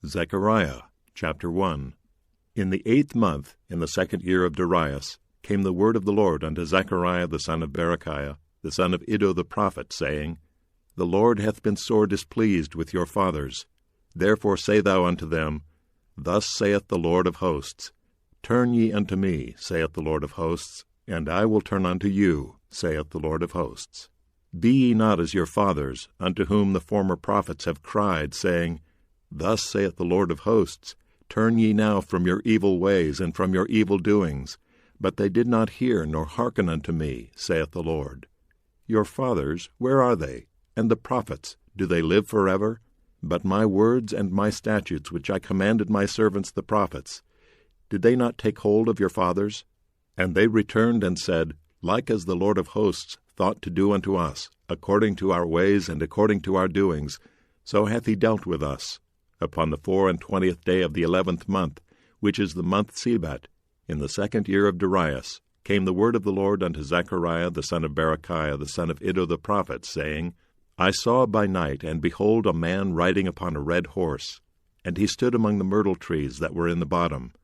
Zechariah Chapter 1. In the 8th month, in the 2nd year of Darius, came the word of the Lord unto Zechariah the son of Berechiah, the son of Iddo the prophet, saying, The Lord hath been sore displeased with your fathers. Therefore say thou unto them, Thus saith the Lord of hosts, Turn ye unto me, saith the Lord of hosts, and I will turn unto you, saith the Lord of hosts. Be ye not as your fathers, unto whom the former prophets have cried, saying, Thus saith the Lord of hosts, Turn ye now from your evil ways and from your evil doings. But they did not hear nor hearken unto me, saith the Lord. Your fathers, where are they? And the prophets, do they live forever? But my words and my statutes which I commanded my servants the prophets, did they not take hold of your fathers? And they returned and said, Like as the Lord of hosts thought to do unto us, according to our ways and according to our doings, so hath he dealt with us. Upon the 24th day of the 11th month, which is the month Sebat, in the 2nd year of Darius, came the word of the Lord unto Zechariah the son of Berechiah the son of Iddo the prophet, saying, I saw by night, and behold, a man riding upon a red horse, and he stood among the myrtle trees that were in the bottom.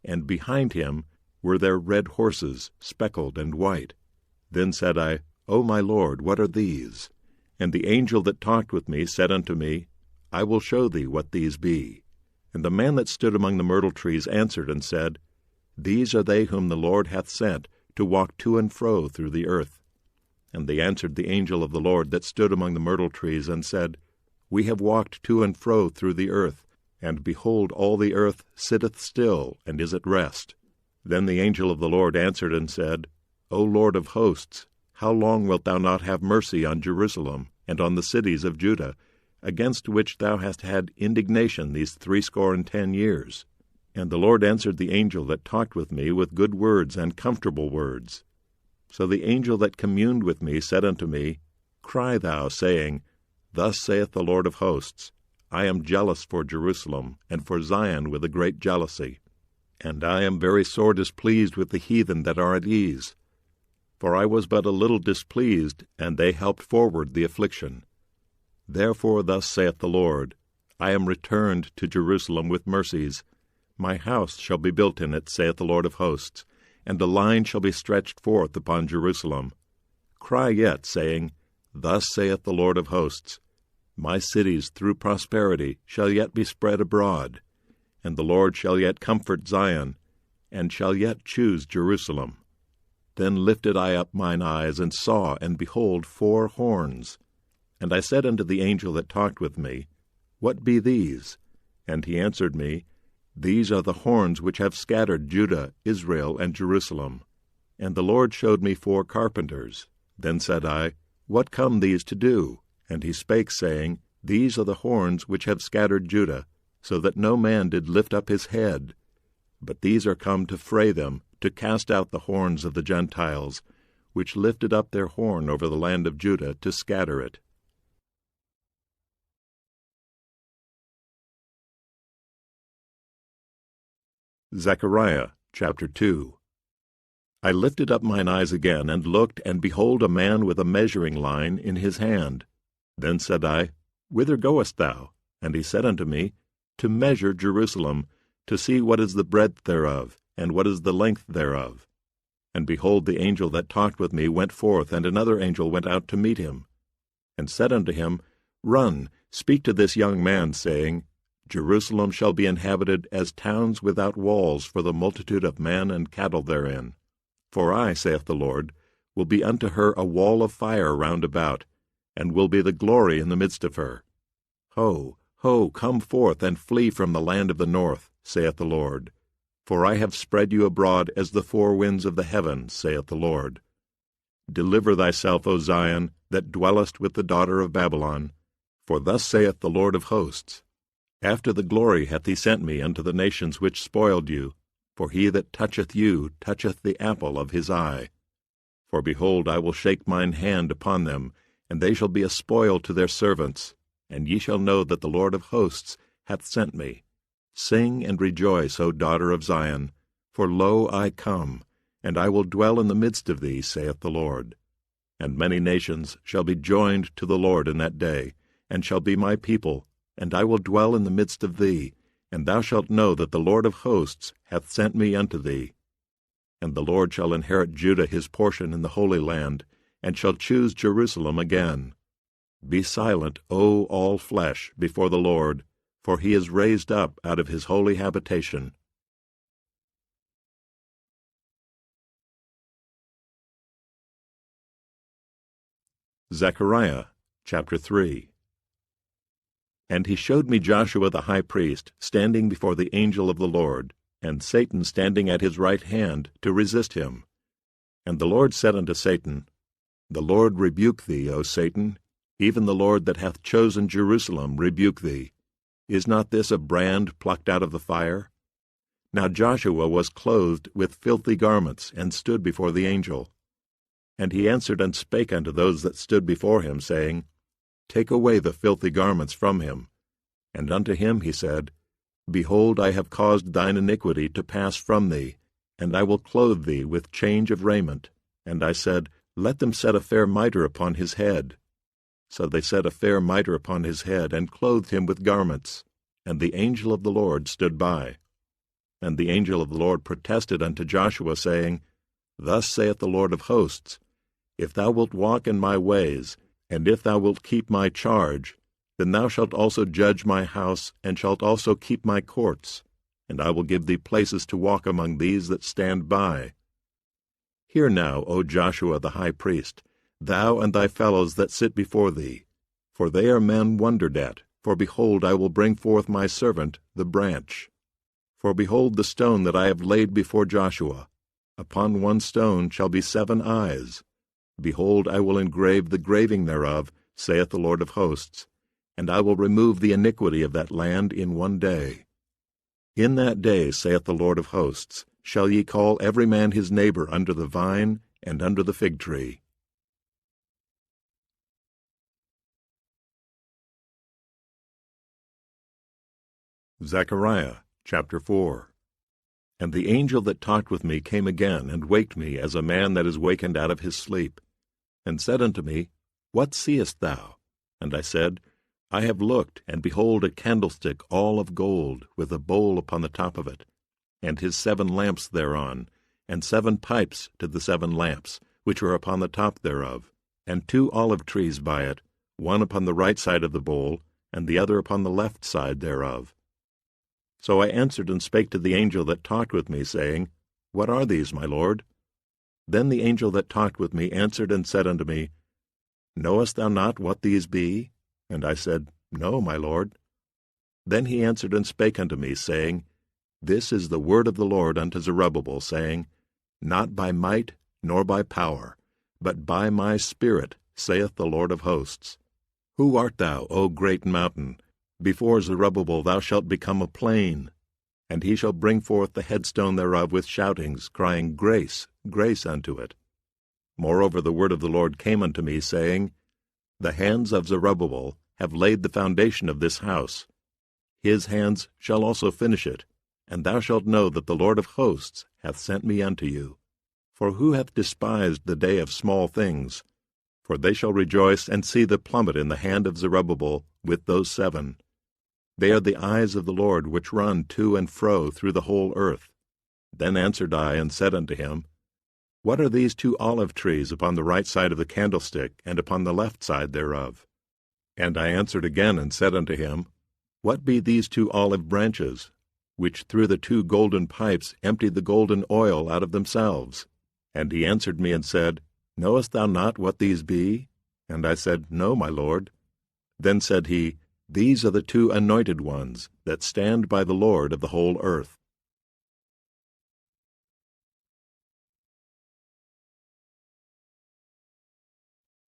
And behind him were there red horses, speckled and white. Then said I, O my Lord, what are these? And the angel that talked with me said unto me, I will show thee what these be. And the man that stood among the myrtle trees answered and said, These are they whom the Lord hath sent to walk to and fro through the earth. And they answered the angel of the Lord that stood among the myrtle trees, and said, We have walked to and fro through the earth, and behold, all the earth sitteth still, and is at rest. Then the angel of the Lord answered and said, O Lord of hosts, how long wilt thou not have mercy on Jerusalem, and on the cities of Judah, against which thou hast had indignation these 70 years? And the Lord answered the angel that talked with me with good words and comfortable words. So the angel that communed with me said unto me, Cry thou, saying, Thus saith the Lord of hosts, I am jealous for Jerusalem, and for Zion with a great jealousy. And I am very sore displeased with the heathen that are at ease. For I was but a little displeased, and they helped forward the affliction. Therefore thus saith the Lord, I am returned to Jerusalem with mercies. My house shall be built in it, saith the Lord of hosts, and a line shall be stretched forth upon Jerusalem. Cry yet, saying, Thus saith the Lord of hosts, My cities through prosperity shall yet be spread abroad, and the Lord shall yet comfort Zion, and shall yet choose Jerusalem. Then lifted I up mine eyes, and saw, and behold, 4 horns. And I said unto the angel that talked with me, What be these? And he answered me, These are the horns which have scattered Judah, Israel, and Jerusalem. And the Lord showed me 4 carpenters. Then said I, What come these to do? And he spake, saying, These are the horns which have scattered Judah, so that no man did lift up his head. But these are come to fray them, to cast out the horns of the Gentiles, which lifted up their horn over the land of Judah, to scatter it. Zechariah Chapter 2. I lifted up mine eyes again, and looked, and behold, a man with a measuring line in his hand. Then said I, Whither goest thou? And he said unto me, To measure Jerusalem, to see what is the breadth thereof, and what is the length thereof. And behold, the angel that talked with me went forth, and another angel went out to meet him, and said unto him, Run, speak to this young man, saying, Jerusalem shall be inhabited as towns without walls for the multitude of men and cattle therein. For I, saith the Lord, will be unto her a wall of fire round about, and will be the glory in the midst of her. Ho, ho, come forth and flee from the land of the north, saith the Lord. For I have spread you abroad as the 4 winds of the heaven, saith the Lord. Deliver thyself, O Zion, that dwellest with the daughter of Babylon. For thus saith the Lord of hosts, After the glory hath he sent me unto the nations which spoiled you, for he that toucheth you toucheth the apple of his eye. For behold, I will shake mine hand upon them, and they shall be a spoil to their servants, and ye shall know that the Lord of hosts hath sent me. Sing and rejoice, O daughter of Zion, for lo, I come, and I will dwell in the midst of thee, saith the Lord. And many nations shall be joined to the Lord in that day, and shall be my people, and I will dwell in the midst of thee, and thou shalt know that the Lord of hosts hath sent me unto thee. And the Lord shall inherit Judah his portion in the Holy Land, and shall choose Jerusalem again. Be silent, O all flesh, before the Lord, for he is raised up out of his holy habitation. Zechariah chapter 3. And he showed me Joshua the high priest standing before the angel of the Lord, and Satan standing at his right hand to resist him. And the Lord said unto Satan, The Lord rebuke thee, O Satan, even the Lord that hath chosen Jerusalem rebuke thee. Is not this a brand plucked out of the fire? Now Joshua was clothed with filthy garments, and stood before the angel. And he answered and spake unto those that stood before him, saying, Take away the filthy garments from him. And unto him he said, Behold, I have caused thine iniquity to pass from thee, and I will clothe thee with change of raiment. And I said, Let them set a fair mitre upon his head. So they set a fair mitre upon his head, and clothed him with garments. And the angel of the Lord stood by. And the angel of the Lord protested unto Joshua, saying, Thus saith the Lord of hosts, If thou wilt walk in my ways, and if thou wilt keep my charge, then thou shalt also judge my house, and shalt also keep my courts, and I will give thee places to walk among these that stand by. Hear now, O Joshua the high priest, thou and thy fellows that sit before thee, for they are men wondered at, for behold, I will bring forth my servant, the branch. For behold the stone that I have laid before Joshua. Upon one stone shall be 7 eyes. Behold, I will engrave the graving thereof, saith the Lord of hosts, and I will remove the iniquity of that land in one day. In that day, saith the Lord of hosts, shall ye call every man his neighbor under the vine and under the fig tree. Zechariah chapter 4. And the angel that talked with me came again, and waked me as a man that is wakened out of his sleep, and said unto me, What seest thou? And I said, I have looked, and behold a candlestick all of gold, with a bowl upon the top of it, and his 7 lamps thereon, and 7 pipes to the 7 lamps, which are upon the top thereof, and 2 olive trees by it, one upon the right side of the bowl, and the other upon the left side thereof. So I answered and spake to the angel that talked with me, saying, What are these, my lord? Then the angel that talked with me answered and said unto me, Knowest thou not what these be? And I said, No, my lord. Then he answered and spake unto me, saying, This is the word of the Lord unto Zerubbabel, saying, Not by might nor by power, but by my Spirit, saith the Lord of hosts. Who art thou, O great mountain? Before Zerubbabel thou shalt become a plain, and he shall bring forth the headstone thereof with shoutings, crying, Grace, grace unto it. Moreover the word of the Lord came unto me, saying, The hands of Zerubbabel have laid the foundation of this house. His hands shall also finish it, and thou shalt know that the Lord of hosts hath sent me unto you. For who hath despised the day of small things? For they shall rejoice and see the plummet in the hand of Zerubbabel with those 7. They are the eyes of the Lord which run to and fro through the whole earth. Then answered I and said unto him, What are these 2 olive trees upon the right side of the candlestick, and upon the left side thereof? And I answered again and said unto him, What be these 2 olive branches, which through the 2 golden pipes emptied the golden oil out of themselves? And he answered me and said, Knowest thou not what these be? And I said, No, my lord. Then said he, These are the 2 anointed ones that stand by the Lord of the whole earth.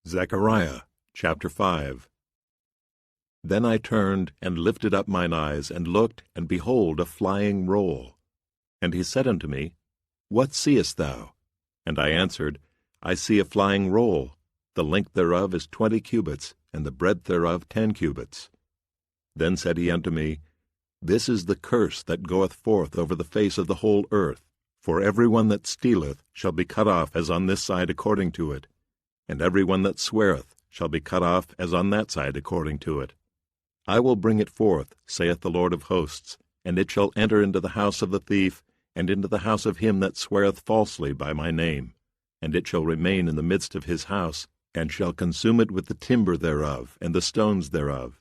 Zechariah chapter 5. Then I turned and lifted up mine eyes, and looked, and behold a flying roll. And he said unto me, What seest thou? And I answered, I see a flying roll. The length thereof is 20 cubits, and the breadth thereof 10 cubits. Then said he unto me, This is the curse that goeth forth over the face of the whole earth. For every one that stealeth shall be cut off as on this side according to it, and every one that sweareth shall be cut off as on that side according to it. I will bring it forth, saith the Lord of hosts, and it shall enter into the house of the thief, and into the house of him that sweareth falsely by my name. And it shall remain in the midst of his house, and shall consume it with the timber thereof, and the stones thereof.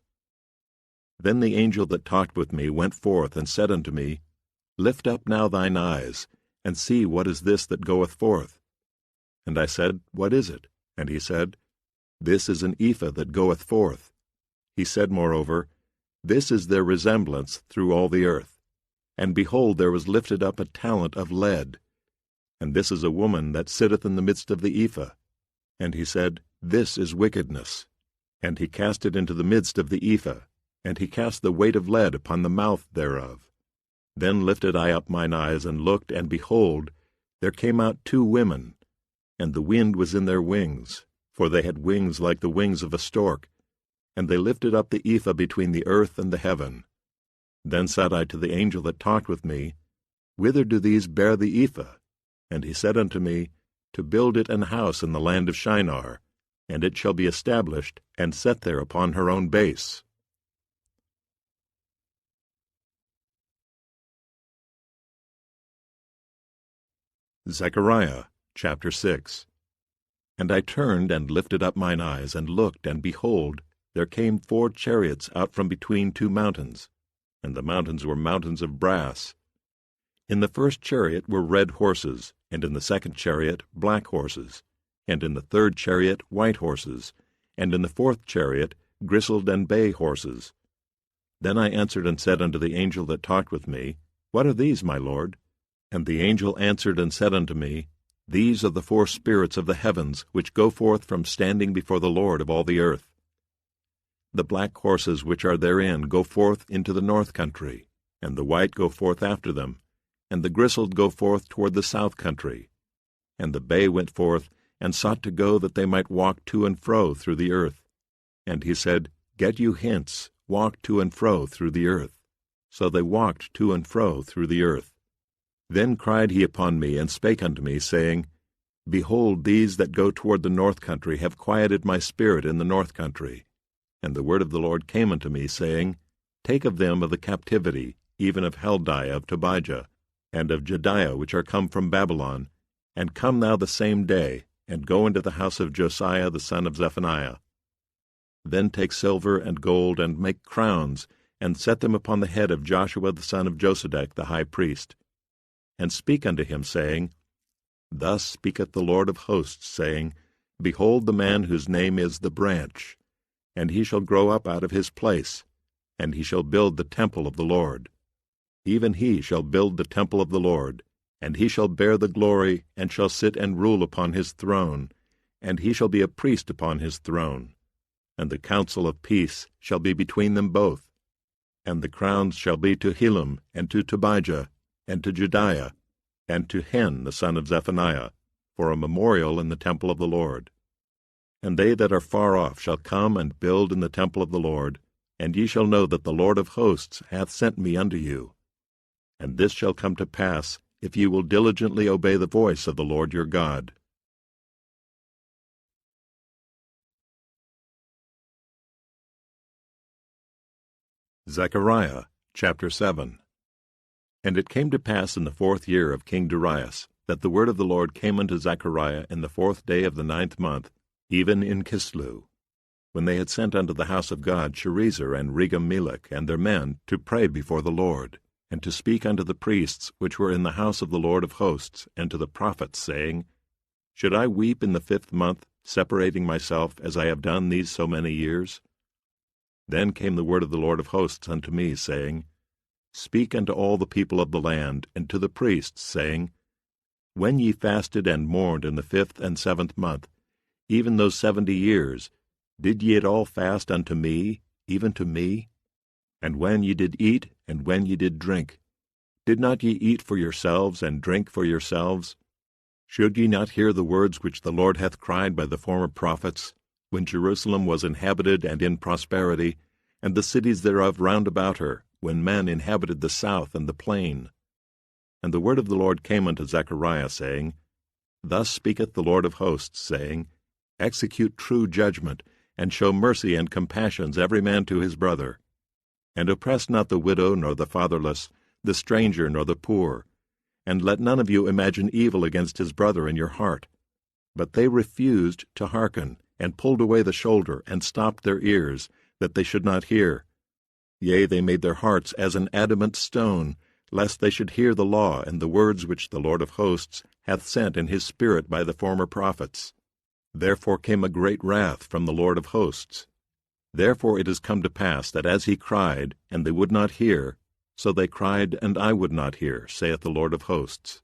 Then the angel that talked with me went forth, and said unto me, Lift up now thine eyes, and see what is this that goeth forth. And I said, What is it? And he said, This is an ephah that goeth forth. He said moreover, This is their resemblance through all the earth. And behold, there was lifted up a talent of lead. And this is a woman that sitteth in the midst of the ephah. And he said, This is wickedness. And he cast it into the midst of the ephah, and he cast the weight of lead upon the mouth thereof. Then lifted I up mine eyes, and looked, and behold, there came out 2 women, and the wind was in their wings, for they had wings like the wings of a stork. And they lifted up the ephah between the earth and the heaven. Then said I to the angel that talked with me, Whither do these bear the ephah? And he said unto me, To build it an house in the land of Shinar, and it shall be established, and set there upon her own base. Zechariah chapter 6. And I turned and lifted up mine eyes, and looked, and behold, there came 4 chariots out from between 2 mountains, and the mountains were mountains of brass. In the first chariot were red horses, and in the second chariot black horses, and in the third chariot white horses, and in the fourth chariot grisled and bay horses. Then I answered and said unto the angel that talked with me, What are these, my lord? And the angel answered and said unto me, These are the 4 spirits of the heavens, which go forth from standing before the Lord of all the earth. The black horses which are therein go forth into the north country, and the white go forth after them, and the grisled go forth toward the south country. And the bay went forth, and sought to go that they might walk to and fro through the earth. And he said, Get you hence, walk to and fro through the earth. So they walked to and fro through the earth. Then cried he upon me, and spake unto me, saying, Behold, these that go toward the north country have quieted my spirit in the north country. And the word of the Lord came unto me, saying, Take of them of the captivity, even of Heldiah of Tobijah, and of Jediah which are come from Babylon, and come thou the same day, and go into the house of Josiah the son of Zephaniah. Then take silver and gold, and make crowns, and set them upon the head of Joshua the son of Josedech the high priest. And speak unto him, saying, Thus speaketh the Lord of hosts, saying, Behold the man whose name is the branch, and he shall grow up out of his place, and he shall build the temple of the Lord. Even he shall build the temple of the Lord, and he shall bear the glory, and shall sit and rule upon his throne, and he shall be a priest upon his throne. And the counsel of peace shall be between them both. And the crowns shall be to Helem, and to Tobijah, and to Jediah, and to Hen the son of Zephaniah, for a memorial in the temple of the Lord. And they that are far off shall come and build in the temple of the Lord, and ye shall know that the Lord of hosts hath sent me unto you. And this shall come to pass, if ye will diligently obey the voice of the Lord your God. Zechariah chapter 7. And it came to pass in the 4th year of King Darius, that the word of the Lord came unto Zechariah in the 4th day of the 9th month, even in Kislew, when they had sent unto the house of God Sherezer and Regem-melech and their men to pray before the Lord, and to speak unto the priests which were in the house of the Lord of hosts, and to the prophets, saying, Should I weep in the 5th month, separating myself as I have done these so many years? Then came the word of the Lord of hosts unto me, saying, Speak unto all the people of the land, and to the priests, saying, When ye fasted and mourned in the 5th and 7th month, even those 70 years, did ye at all fast unto me, even to me? And when ye did eat, and when ye did drink, did not ye eat for yourselves, and drink for yourselves? Should ye not hear the words which the Lord hath cried by the former prophets, when Jerusalem was inhabited and in prosperity, and the cities thereof round about her, when men inhabited the south and the plain? And the word of the Lord came unto Zechariah, saying, Thus speaketh the Lord of hosts, saying, Execute true judgment, and show mercy and compassions every man to his brother, And oppress not the widow nor the fatherless, the stranger nor the poor. And let none of you imagine evil against his brother in your heart. But they refused to hearken, and pulled away the shoulder, and stopped their ears, that they should not hear. Yea, they made their hearts as an adamant stone, lest they should hear the law and the words which the Lord of hosts hath sent in his Spirit by the former prophets. Therefore came a great wrath from the Lord of hosts. Therefore it is come to pass that as he cried, and they would not hear, so they cried, and I would not hear, saith the Lord of hosts.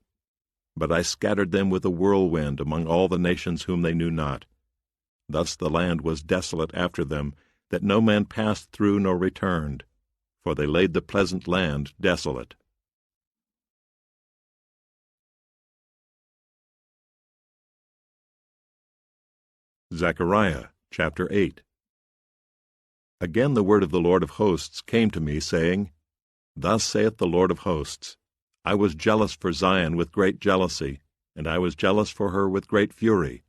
But I scattered them with a whirlwind among all the nations whom they knew not. Thus the land was desolate after them, that no man passed through nor returned, for they laid the pleasant land desolate. Zechariah chapter 8. Again the word of the Lord of hosts came to me, saying, Thus saith the Lord of hosts, I was jealous for Zion with great jealousy, and I was jealous for her with great fury.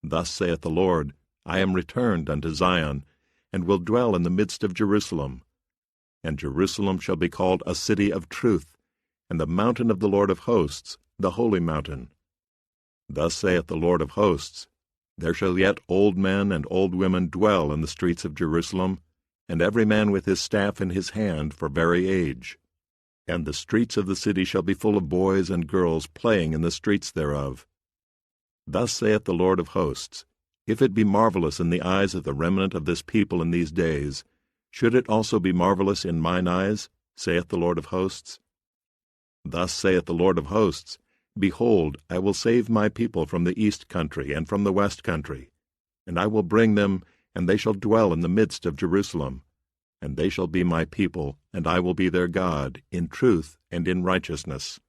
Thus saith the Lord, I am returned unto Zion, and will dwell in the midst of Jerusalem. And Jerusalem shall be called a city of truth, and the mountain of the Lord of hosts, the holy mountain. Thus saith the Lord of hosts, There shall yet old men and old women dwell in the streets of Jerusalem, and every man with his staff in his hand for very age. And the streets of the city shall be full of boys and girls playing in the streets thereof. Thus saith the Lord of hosts, If it be marvelous in the eyes of the remnant of this people in these days, should it also be marvelous in mine eyes, saith the Lord of hosts? Thus saith the Lord of hosts, Behold, I will save my people from the east country and from the west country, and I will bring them, and they shall dwell in the midst of Jerusalem. And they shall be my people, and I will be their God, in truth and in righteousness.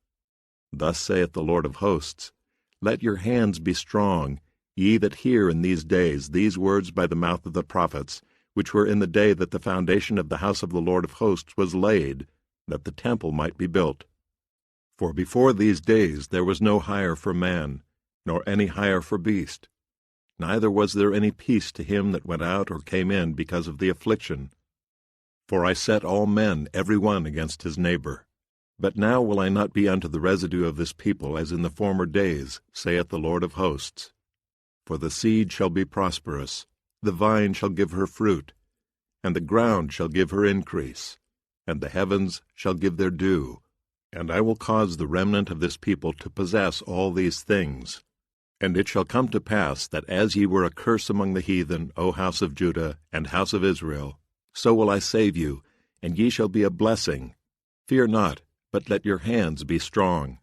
Thus saith the Lord of hosts, Let your hands be strong, ye that hear in these days these words by the mouth of the prophets, which were in the day that the foundation of the house of the Lord of hosts was laid, that the temple might be built. For before these days there was no hire for man, nor any hire for beast. Neither was there any peace to him that went out or came in because of the affliction. For I set all men every one against his neighbor. But now will I not be unto the residue of this people as in the former days, saith the Lord of hosts. For the seed shall be prosperous, the vine shall give her fruit, and the ground shall give her increase, and the heavens shall give their dew. And I will cause the remnant of this people to possess all these things. And it shall come to pass that as ye were a curse among the heathen, O house of Judah and house of Israel, so will I save you, and ye shall be a blessing. Fear not, but let your hands be strong.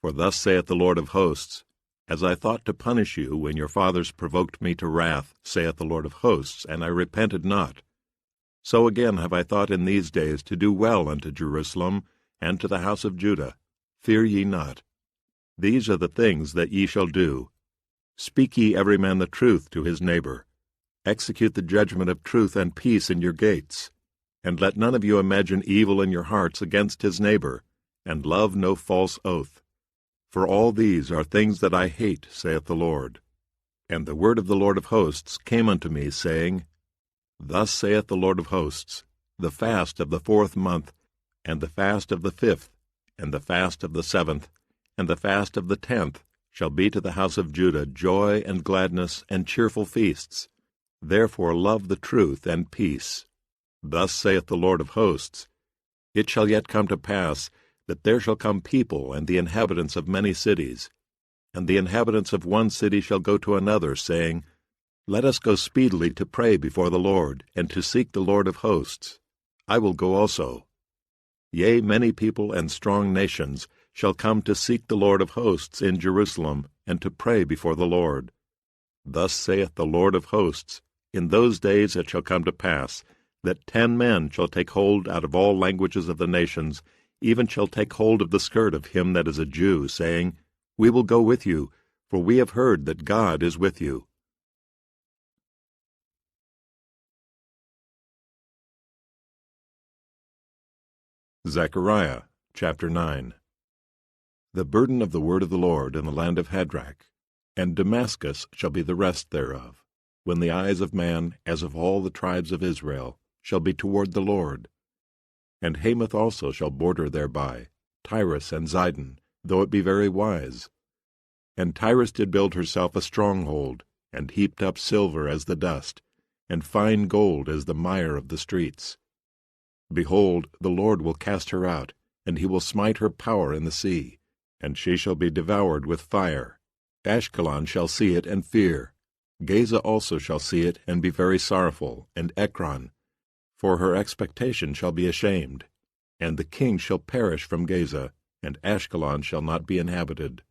For thus saith the Lord of hosts, As I thought to punish you when your fathers provoked me to wrath, saith the Lord of hosts, and I repented not, so again have I thought in these days to do well unto Jerusalem, and to the house of Judah. Fear ye not. These are the things that ye shall do. Speak ye every man the truth to his neighbor. Execute the judgment of truth and peace in your gates. And let none of you imagine evil in your hearts against his neighbor, and love no false oath. For all these are things that I hate, saith the Lord. And the word of the Lord of hosts came unto me, saying, Thus saith the Lord of hosts, The fast of the 4th month, and the fast of the 5th, and the fast of the 7th, and the fast of the 10th, shall be to the house of Judah joy and gladness and cheerful feasts. Therefore love the truth and peace. Thus saith the Lord of hosts, It shall yet come to pass, that there shall come people and the inhabitants of many cities, and the inhabitants of one city shall go to another, saying, Let us go speedily to pray before the Lord, and to seek the Lord of hosts. I will go also. Yea, many people and strong nations shall come to seek the Lord of hosts in Jerusalem, and to pray before the Lord. Thus saith the Lord of hosts, In those days it shall come to pass, that 10 men shall take hold out of all languages of the nations, even shall take hold of the skirt of him that is a Jew, saying, We will go with you, for we have heard that God is with you. Zechariah chapter 9. The burden of the word of the Lord in the land of Hadrach, and Damascus shall be the rest thereof, when the eyes of man, as of all the tribes of Israel, shall be toward the Lord. And Hamath also shall border thereby, Tyrus and Zidon, though it be very wise. And Tyrus did build herself a stronghold, and heaped up silver as the dust, and fine gold as the mire of the streets. Behold, the Lord will cast her out, and he will smite her power in the sea, and she shall be devoured with fire. Ashkelon shall see it and fear. Gaza also shall see it and be very sorrowful, and Ekron, for her expectation shall be ashamed. And the king shall perish from Gaza, and Ashkelon shall not be inhabited.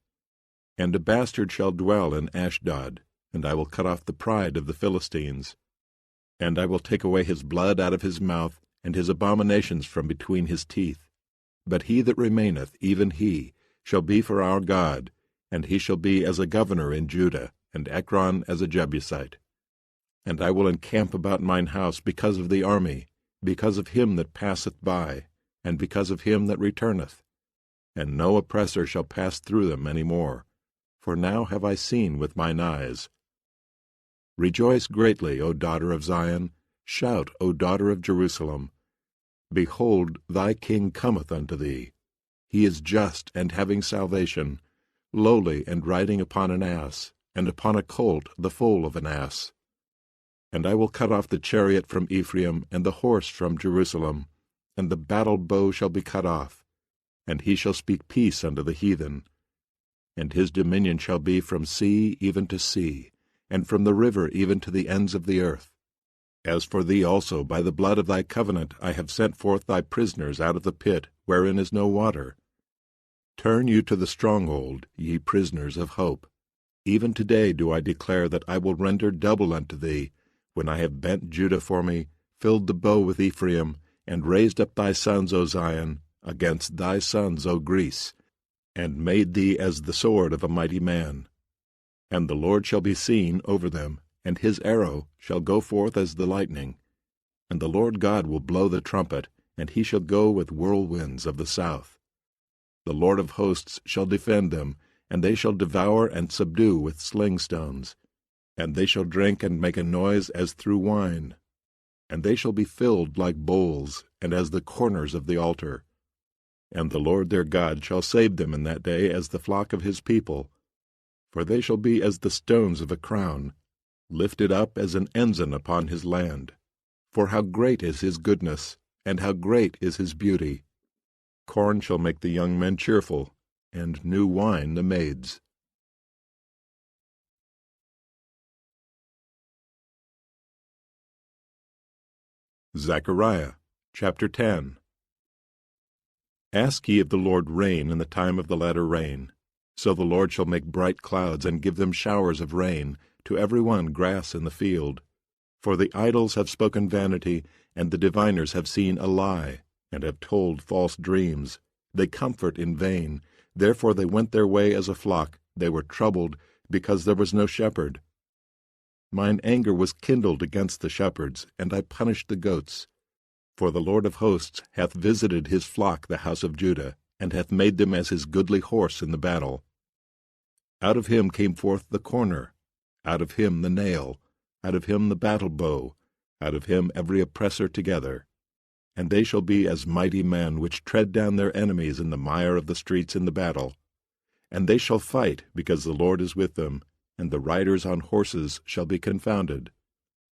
And a bastard shall dwell in Ashdod, and I will cut off the pride of the Philistines. And I will take away his blood out of his mouth, and his abominations from between his teeth. But he that remaineth, even he, shall be for our God, and he shall be as a governor in Judah, and Ekron as a Jebusite. And I will encamp about mine house because of the army, because of him that passeth by, and because of him that returneth. And no oppressor shall pass through them any more, for now have I seen with mine eyes. Rejoice greatly, O daughter of Zion, shout, O daughter of Jerusalem. Behold, thy king cometh unto thee. He is just and having salvation, lowly and riding upon an ass, and upon a colt the foal of an ass. And I will cut off the chariot from Ephraim, and the horse from Jerusalem, and the battle bow shall be cut off, and he shall speak peace unto the heathen. And his dominion shall be from sea even to sea, and from the river even to the ends of the earth. As for thee also, by the blood of thy covenant I have sent forth thy prisoners out of the pit, wherein is no water. Turn you to the stronghold, ye prisoners of hope. Even today do I declare that I will render double unto thee, when I have bent Judah for me, filled the bow with Ephraim, and raised up thy sons, O Zion, against thy sons, O Greece, and made thee as the sword of a mighty man. And the Lord shall be seen over them, and his arrow shall go forth as the lightning. And the Lord God will blow the trumpet, and he shall go with whirlwinds of the south. The Lord of hosts shall defend them, and they shall devour and subdue with sling stones. And they shall drink and make a noise as through wine. And they shall be filled like bowls, and as the corners of the altar. And the Lord their God shall save them in that day as the flock of his people. For they shall be as the stones of a crown, lifted up as an ensign upon his land. For how great is his goodness, and how great is his beauty! Corn shall make the young men cheerful, and new wine the maids. Zechariah chapter 10. Ask ye of the Lord rain in the time of the latter rain. So the Lord shall make bright clouds, and give them showers of rain, to every one grass in the field. For the idols have spoken vanity, and the diviners have seen a lie, and have told false dreams. They comfort in vain. Therefore they went their way as a flock. They were troubled, because there was no shepherd. Mine anger was kindled against the shepherds, and I punished the goats. For the Lord of hosts hath visited his flock, the house of Judah, and hath made them as his goodly horse in the battle. Out of him came forth the corner, out of him the nail, out of him the battle bow, out of him every oppressor together. And they shall be as mighty men which tread down their enemies in the mire of the streets in the battle. And they shall fight, because the Lord is with them, and the riders on horses shall be confounded.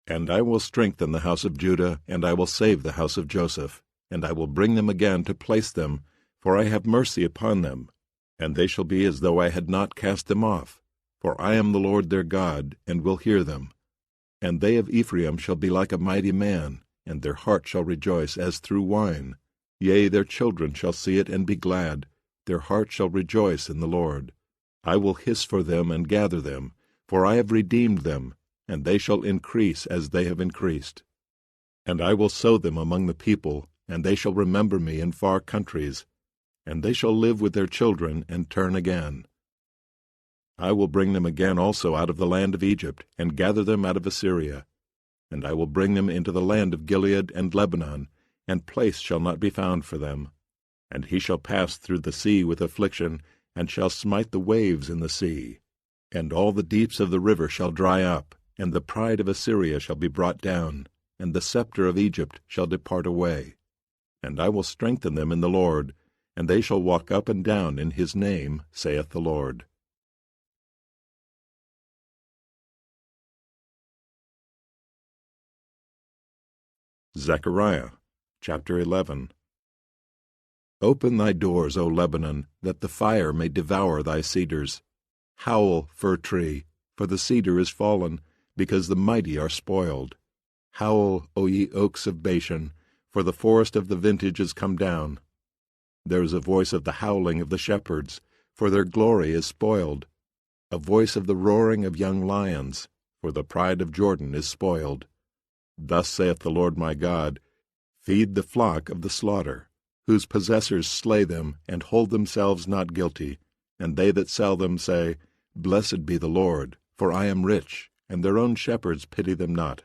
And I will strengthen the house of Judah, and I will save the house of Joseph, and I will bring them again to place them, for I have mercy upon them. And they shall be as though I had not cast them off, for I am the Lord their God, and will hear them. And they of Ephraim shall be like a mighty man, and their heart shall rejoice as through wine. Yea, their children shall see it and be glad. Their heart shall rejoice in the Lord. I will hiss for them and gather them, for I have redeemed them, and they shall increase as they have increased. And I will sow them among the people, and they shall remember me in far countries, and they shall live with their children and turn again. I will bring them again also out of the land of Egypt, and gather them out of Assyria. And I will bring them into the land of Gilead and Lebanon, and place shall not be found for them. And he shall pass through the sea with affliction, and shall smite the waves in the sea. And all the deeps of the river shall dry up, and the pride of Assyria shall be brought down, and the scepter of Egypt shall depart away. And I will strengthen them in the Lord, and they shall walk up and down in his name, saith the Lord. Zechariah chapter 11. Open thy doors, O Lebanon, that the fire may devour thy cedars. Howl, fir tree, for the cedar is fallen, because the mighty are spoiled. Howl, O ye oaks of Bashan, for the forest of the vintage is come down. There is a voice of the howling of the shepherds, for their glory is spoiled. A voice of the roaring of young lions, for the pride of Jordan is spoiled. Thus saith the Lord my God, Feed the flock of the slaughter, whose possessors slay them, and hold themselves not guilty, and they that sell them say, Blessed be the Lord, for I am rich, and their own shepherds pity them not.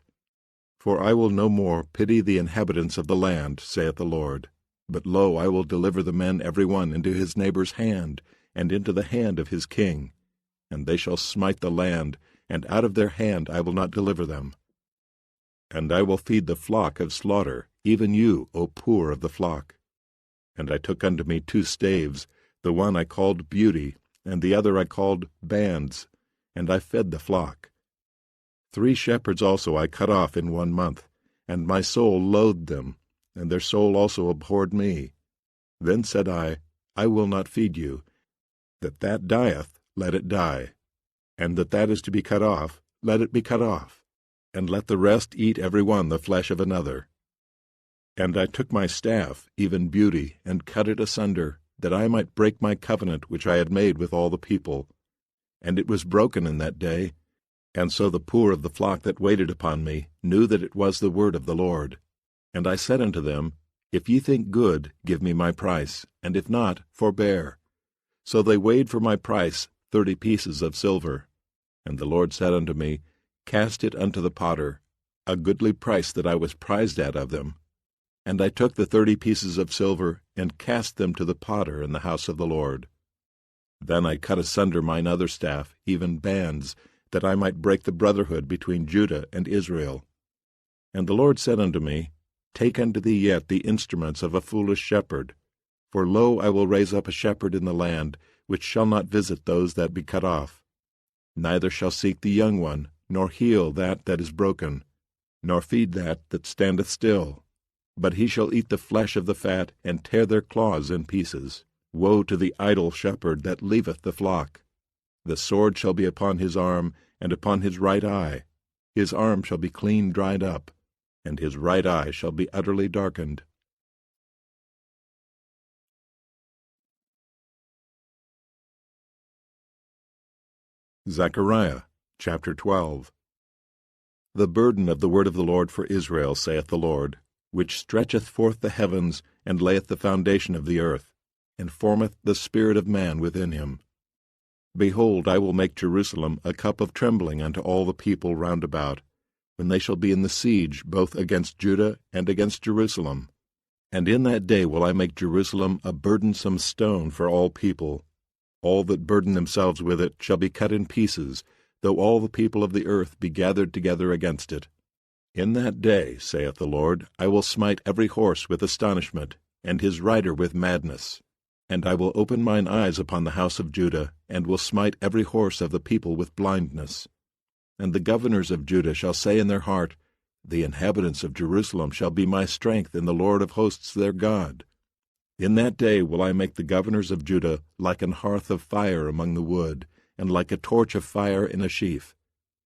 For I will no more pity the inhabitants of the land, saith the Lord. But lo, I will deliver the men every one into his neighbor's hand, and into the hand of his king. And they shall smite the land, and out of their hand I will not deliver them. And I will feed the flock of slaughter, even you, O poor of the flock. And I took unto me 2 staves, the one I called Beauty, and the other I called Bands, and I fed the flock. 3 shepherds also I cut off in 1 month, and my soul loathed them, and their soul also abhorred me. Then said I will not feed you. That dieth, let it die, and that is to be cut off, let it be cut off, and let the rest eat every one the flesh of another. And I took my staff, even Beauty, and cut it asunder, that I might break my covenant which I had made with all the people. And it was broken in that day. And so the poor of the flock that waited upon me knew that it was the word of the Lord. And I said unto them, If ye think good, give me my price, and if not, forbear. So they weighed for my price 30 pieces of silver. And the Lord said unto me, Cast it unto the potter, a goodly price that I was prized at of them. And I took the 30 pieces of silver, and cast them to the potter in the house of the Lord. Then I cut asunder mine other staff, even Bands, that I might break the brotherhood between Judah and Israel. And the Lord said unto me, Take unto thee yet the instruments of a foolish shepherd. For lo, I will raise up a shepherd in the land, which shall not visit those that be cut off. Neither shall seek the young one, nor heal that is broken, nor feed that standeth still. But he shall eat the flesh of the fat, and tear their claws in pieces. Woe to the idle shepherd that leaveth the flock! The sword shall be upon his arm, and upon his right eye. His arm shall be clean dried up, and his right eye shall be utterly darkened. Zechariah chapter 12. The burden of the word of the Lord for Israel, saith the Lord, which stretcheth forth the heavens, and layeth the foundation of the earth, and formeth the spirit of man within him. Behold, I will make Jerusalem a cup of trembling unto all the people round about, when they shall be in the siege both against Judah and against Jerusalem. And in that day will I make Jerusalem a burdensome stone for all people. All that burden themselves with it shall be cut in pieces, though all the people of the earth be gathered together against it. In that day, saith the Lord, I will smite every horse with astonishment, and his rider with madness. And I will open mine eyes upon the house of Judah, and will smite every horse of the people with blindness. And the governors of Judah shall say in their heart, The inhabitants of Jerusalem shall be my strength in the Lord of hosts their God. In that day will I make the governors of Judah like an hearth of fire among the wood, and like a torch of fire in a sheaf.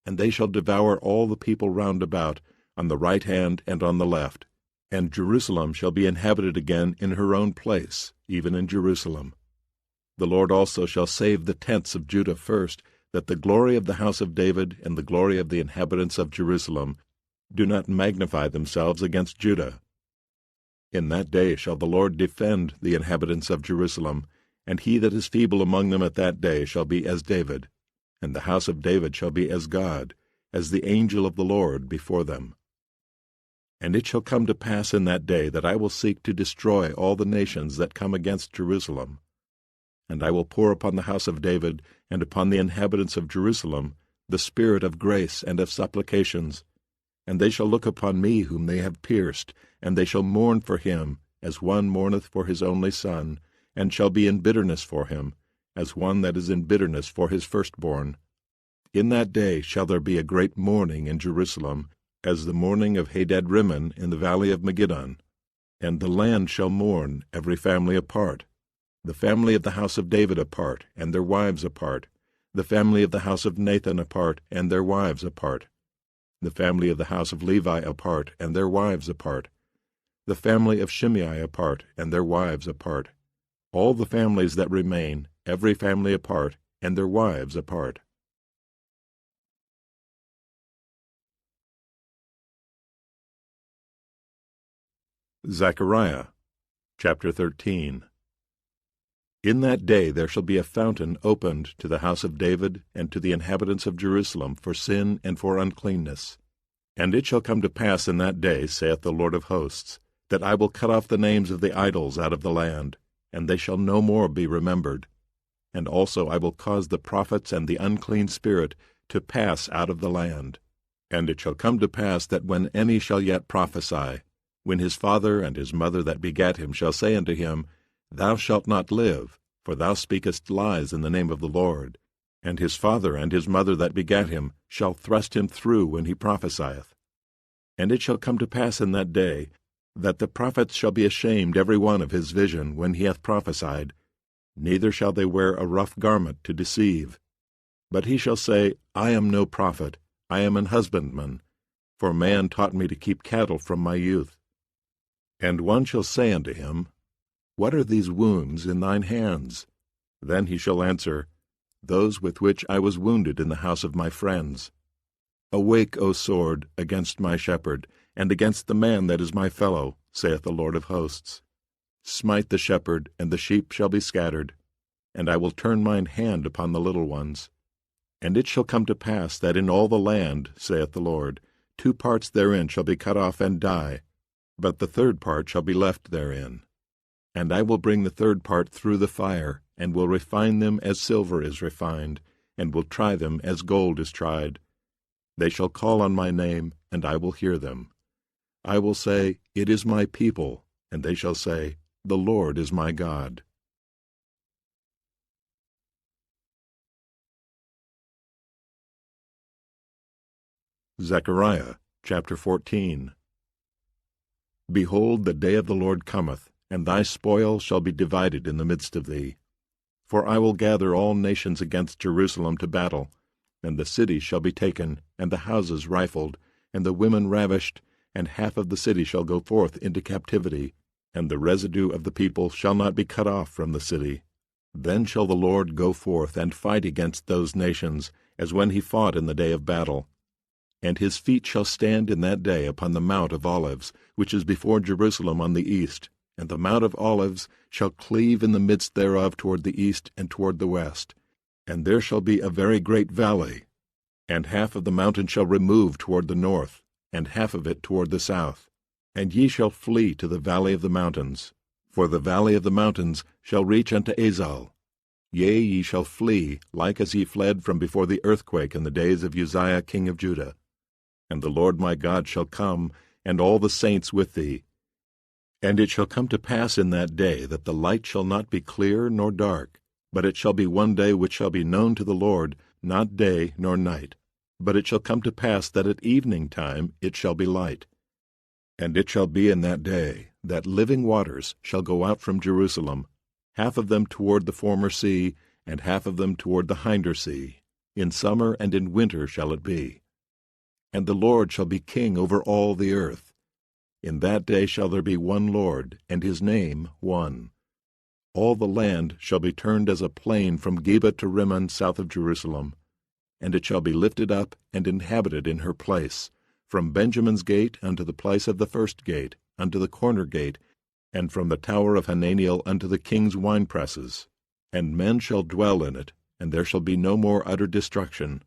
And they shall devour all the people round about, on the right hand and on the left. And Jerusalem shall be inhabited again in her own place, even in Jerusalem. The Lord also shall save the tents of Judah first, that the glory of the house of David and the glory of the inhabitants of Jerusalem do not magnify themselves against Judah. In that day shall the Lord defend the inhabitants of Jerusalem, and he that is feeble among them at that day shall be as David, and the house of David shall be as God, as the angel of the Lord before them. And it shall come to pass in that day that I will seek to destroy all the nations that come against Jerusalem. And I will pour upon the house of David and upon the inhabitants of Jerusalem the spirit of grace and of supplications, and they shall look upon me whom they have pierced, and they shall mourn for him, as one mourneth for his only son, and shall be in bitterness for him, as one that is in bitterness for his firstborn. In that day shall there be a great mourning in Jerusalem, as the mourning of Hadad-rimmon in the valley of Megiddon. And the land shall mourn, every family apart, the family of the house of David apart, and their wives apart, the family of the house of Nathan apart, and their wives apart, the family of the house of Levi apart, and their wives apart, the family of Shimei apart, and their wives apart, all the families that remain, every family apart, and their wives apart. Zechariah chapter 13. In that day there shall be a fountain opened to the house of David and to the inhabitants of Jerusalem for sin and for uncleanness. And it shall come to pass in that day, saith the Lord of hosts, that I will cut off the names of the idols out of the land, and they shall no more be remembered. And also I will cause the prophets and the unclean spirit to pass out of the land. And it shall come to pass that when any shall yet prophesy, when his father and his mother that begat him shall say unto him, Thou shalt not live, for thou speakest lies in the name of the Lord, and his father and his mother that begat him shall thrust him through when he prophesieth. And it shall come to pass in that day, that the prophets shall be ashamed every one of his vision when he hath prophesied, neither shall they wear a rough garment to deceive. But he shall say, I am no prophet, I am an husbandman, for man taught me to keep cattle from my youth. And one shall say unto him, What are these wounds in thine hands? Then he shall answer, Those with which I was wounded in the house of my friends. Awake, O sword, against my shepherd, and against the man that is my fellow, saith the Lord of hosts. Smite the shepherd, and the sheep shall be scattered, and I will turn mine hand upon the little ones. And it shall come to pass that in all the land, saith the Lord, 2 parts therein shall be cut off and die, but the 3rd part shall be left therein. And I will bring the 3rd part through the fire, and will refine them as silver is refined, and will try them as gold is tried. They shall call on my name, and I will hear them. I will say, It is my people, and they shall say, The Lord is my God. Zechariah chapter 14. Behold, the day of the Lord cometh, and thy spoil shall be divided in the midst of thee. For I will gather all nations against Jerusalem to battle, and the city shall be taken, and the houses rifled, and the women ravished, and half of the city shall go forth into captivity, and the residue of the people shall not be cut off from the city. Then shall the Lord go forth and fight against those nations, as when he fought in the day of battle. And his feet shall stand in that day upon the Mount of Olives, which is before Jerusalem on the east, and the Mount of Olives shall cleave in the midst thereof toward the east and toward the west. And there shall be a very great valley, and half of the mountain shall remove toward the north, and half of it toward the south. And ye shall flee to the valley of the mountains, for the valley of the mountains shall reach unto Azal. Yea, ye shall flee, like as ye fled from before the earthquake in the days of Uzziah king of Judah. And the Lord my God shall come, and all the saints with thee. And it shall come to pass in that day that the light shall not be clear nor dark, but it shall be one day which shall be known to the Lord, not day nor night. But it shall come to pass that at evening time it shall be light. And it shall be in that day that living waters shall go out from Jerusalem, half of them toward the former sea, and half of them toward the hinder sea. In summer and in winter shall it be. And the Lord shall be king over all the earth. In that day shall there be one Lord, and his name one. All the land shall be turned as a plain from Geba to Rimmon south of Jerusalem. And it shall be lifted up and inhabited in her place, from Benjamin's gate unto the place of the first gate, unto the corner gate, and from the tower of Hananiel unto the king's winepresses. And men shall dwell in it, and there shall be no more utter destruction.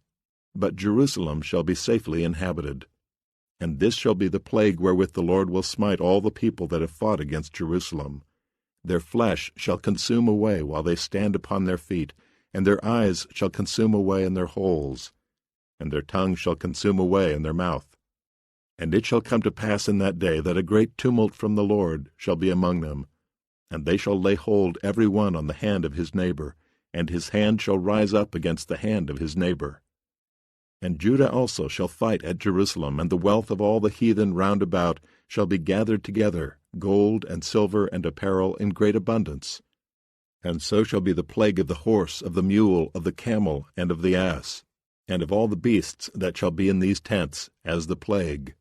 But Jerusalem shall be safely inhabited. And this shall be the plague wherewith the Lord will smite all the people that have fought against Jerusalem. Their flesh shall consume away while they stand upon their feet, and their eyes shall consume away in their holes, and their tongue shall consume away in their mouth. And it shall come to pass in that day that a great tumult from the Lord shall be among them, and they shall lay hold every one on the hand of his neighbor, and his hand shall rise up against the hand of his neighbor. And Judah also shall fight at Jerusalem, and the wealth of all the heathen round about shall be gathered together, gold and silver and apparel in great abundance. And so shall be the plague of the horse, of the mule, of the camel, and of the ass, and of all the beasts that shall be in these tents, as the plague.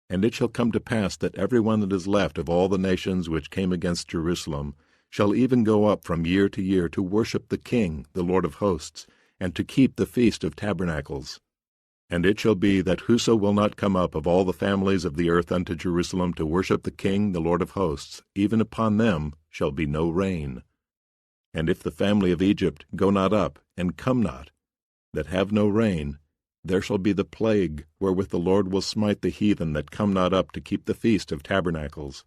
And it shall come to pass that every one that is left of all the nations which came against Jerusalem shall even go up from year to year to worship the King, the Lord of hosts, and to keep the Feast of Tabernacles. And it shall be that whoso will not come up of all the families of the earth unto Jerusalem to worship the King, the Lord of hosts, even upon them shall be no rain. And if the family of Egypt go not up, and come not, that have no rain, there shall be the plague wherewith the Lord will smite the heathen that come not up to keep the Feast of Tabernacles.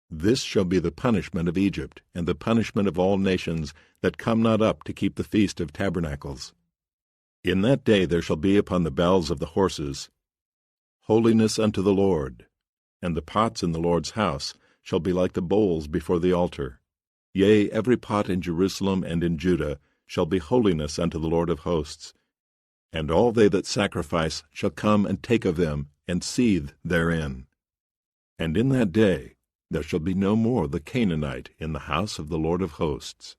This shall be the punishment of Egypt, and the punishment of all nations that come not up to keep the Feast of Tabernacles. In that day there shall be upon the bells of the horses, Holiness unto the Lord, and the pots in the Lord's house shall be like the bowls before the altar. Yea, every pot in Jerusalem and in Judah shall be holiness unto the Lord of hosts. And all they that sacrifice shall come and take of them, and seethe therein. And in that day there shall be no more the Canaanite in the house of the Lord of hosts.